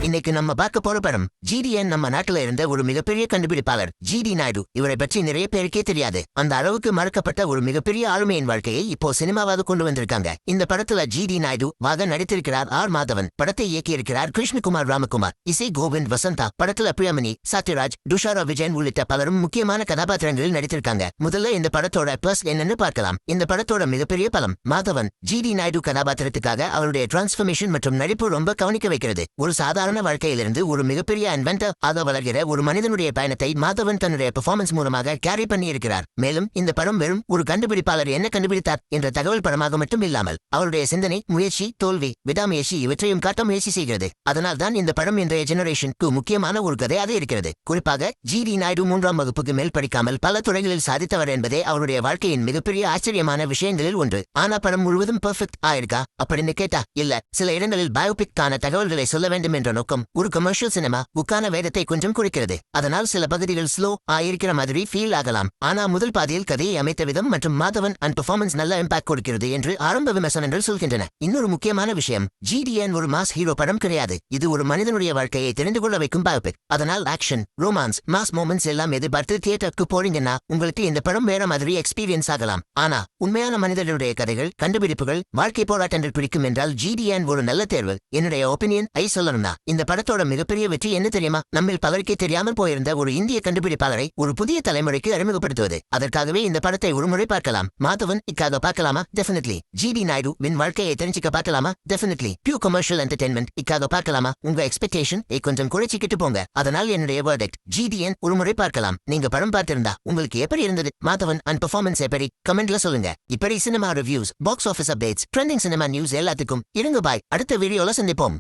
இன்னைக்கு நம்ம பார்க்க போற படம் ஜிடிஎன் நம்ம நாட்டுல இருந்த ஒரு மிகப்பெரிய கண்டுபிடிப்பாளர் ஜிடி நாயுடு. இவரை பற்றி நிறைய பேருக்கே தெரியாது. அந்த அளவுக்கு மறக்கப்பட்ட ஒரு மிகப்பெரிய ஆளுமையின் வாழ்க்கையை இப்போ சினிமாவாக கொண்டு வந்திருக்காங்க. இந்த படத்துல ஜிடி நாயுடு வாக நடித்திருக்கிறார். ஆர் மாதவன் படத்தை இயக்கியிருக்கிறார். கிருஷ்ணகுமார் ராமகுமார், இசை கோவிந்த் வசந்தா. படத்துல பிரியமணி, சத்யராஜ், துஷாரா விஜயன் உள்ளிட்ட பலரும் முக்கியமான கதாபாத்திரங்களில் நடித்திருக்காங்க. முதல்ல இந்த படத்தோட பிளஸ் என்னன்னு பார்க்கலாம். இந்த படத்தோட மிகப்பெரிய பலம் மாதவன். ஜிடி நாயுடு கதாபாத்திரத்துக்காக அவருடைய டிரான்ஸ்பர்மேஷன் மற்றும் நடிப்பு ரொம்ப கவனிக்க வைக்கிறது. ஒரு சாதாரண வாழ்க்கையிலிருந்து ஒரு மிகப்பெரிய இன்வென்டர் ஆக வளர்கிற ஒரு மனிதனுடைய பயணத்தை மாதவன் தன்னுடைய பெர்ஃபார்மன்ஸ் மூலமாக கேரி பண்ணி இருக்கிறார். மேலும் இந்த படம் வெறும் ஒரு கண்டுபிடிப்பாளர் என்ன கண்டுபிடித்தார் என்ற தகவல் படமாக மட்டும் இல்லாமல் அவருடைய சிந்தனை, முயற்சி, தோல்வி, விடாமுயற்சி இவற்றையும் காட்ட முயற்சி செய்கிறது. அதனால் தான் இந்த படம் இன்றைய ஜெனரேஷனுக்கு முக்கியமான ஒரு கதையாக இருக்கிறது. குறிப்பாக ஜிடி நாயுடு 3ஆம் வகுப்புக்கு மேல் படிக்காமல் பல துறைகளில் சாதித்தவர் என்பதே அவருடைய வாழ்க்கையின் மிகப்பெரிய ஆச்சரியமான விஷயங்களில் ஒன்று. ஆனா படம் முழுவதும் பெர்ஃபெக்ட் ஆயிருக்கா அப்படின்னு கேட்டா இல்ல. சில இடங்களில் பயோபிக்கான தகவல்களை சொல்ல வேண்டும் என்ற நோக்கம் ஒரு கமர்ஷியல் சினிமா புக்கான வேதத்தை கொஞ்சம் குறிக்கிறது. அதனால் சில பகுதிகள் ஸ்லோ ஆயிருக்கிற மாதிரி ஃபீல் ஆகலாம். ஆனா முதல் பாதியில் கதையை அமைத்த விதம் மற்றும் மாதவன் அண்ட் பெர்ஃபார்மன்ஸ் நல்ல இம்பாக்ட் கொடுக்கிறது என்று ஆரம்ப விமர்சனங்கள் சொல்கின்றன. இன்னொரு முக்கியமான விஷயம், ஜிடிஎன் ஒரு மாஸ் ஹீரோ படம் கிடையாது. இது ஒரு மனிதனுடைய வாழ்க்கையை தெரிந்து கொள்ள வைக்கும் பயோபிக். அதனால் ஆக்ஷன், ரொமான்ஸ், மாஸ் மொமெண்ட்ஸ் எல்லாம் எதிர்பார்த்து தியேட்டருக்கு போறீங்கன்னா உங்களுக்கு இந்த படம் வேற மாதிரி எக்ஸ்பீரியன்ஸ் ஆகலாம். ஆனா உண்மையான மனிதனுடைய கதைகள், கண்டுபிடிப்புகள், வாழ்க்கை போராட்டங்கள் பிடிக்கும் என்றால் ஜிடிஎன் ஒரு நல்ல தேர்வு. என்னுடைய ஒப்பீனியன் சொல்லணும்னா இந்த படத்தோட மிகப்பெரிய வெற்றி என்ன தெரியுமா? நம்மில் பலருக்கே தெரியாமல் போயிருந்த ஒரு இந்திய கண்டுபிடிப்பாளரை ஒரு புதிய தலைமுறைக்கு அறிமுகப்படுத்துவது. அதற்காகவே இந்த படத்தை ஒரு முறை பார்க்கலாம். மாதவன் இக்காக பார்க்கலாமா? டெஃபினெட்லி. ஜிடி நாயுடு வின் வாழ்க்கையை தெரிஞ்சுக்க பார்க்கலாமா? டெஃபினெட்லி. பியூர் கமர்ஷியல் என்டர்டெயின்மெண்ட் இக்காக பார்க்கலாமா? உங்க எக்ஸ்பெக்டேஷன் கொஞ்சம் குறைச்சிக்கிட்டு போங்க. அதனால் என்னுடைய வேர்டிக்ட் ஜிடிஎன் ஒரு முறை பார்க்கலாம். நீங்க படம் பார்த்திருந்தா உங்களுக்கு எப்படி இருந்தது? மாதவன் அண்ட் பெர்ஃபார்மன்ஸ் எப்படி? கமெண்ட்ல சொல்லுங்க. இப்படி cinema reviews, box office updates, trending cinema news எல்லாத்துக்கும் இருங்க பாய். அடுத்த வீடியோல சந்திப்போம்.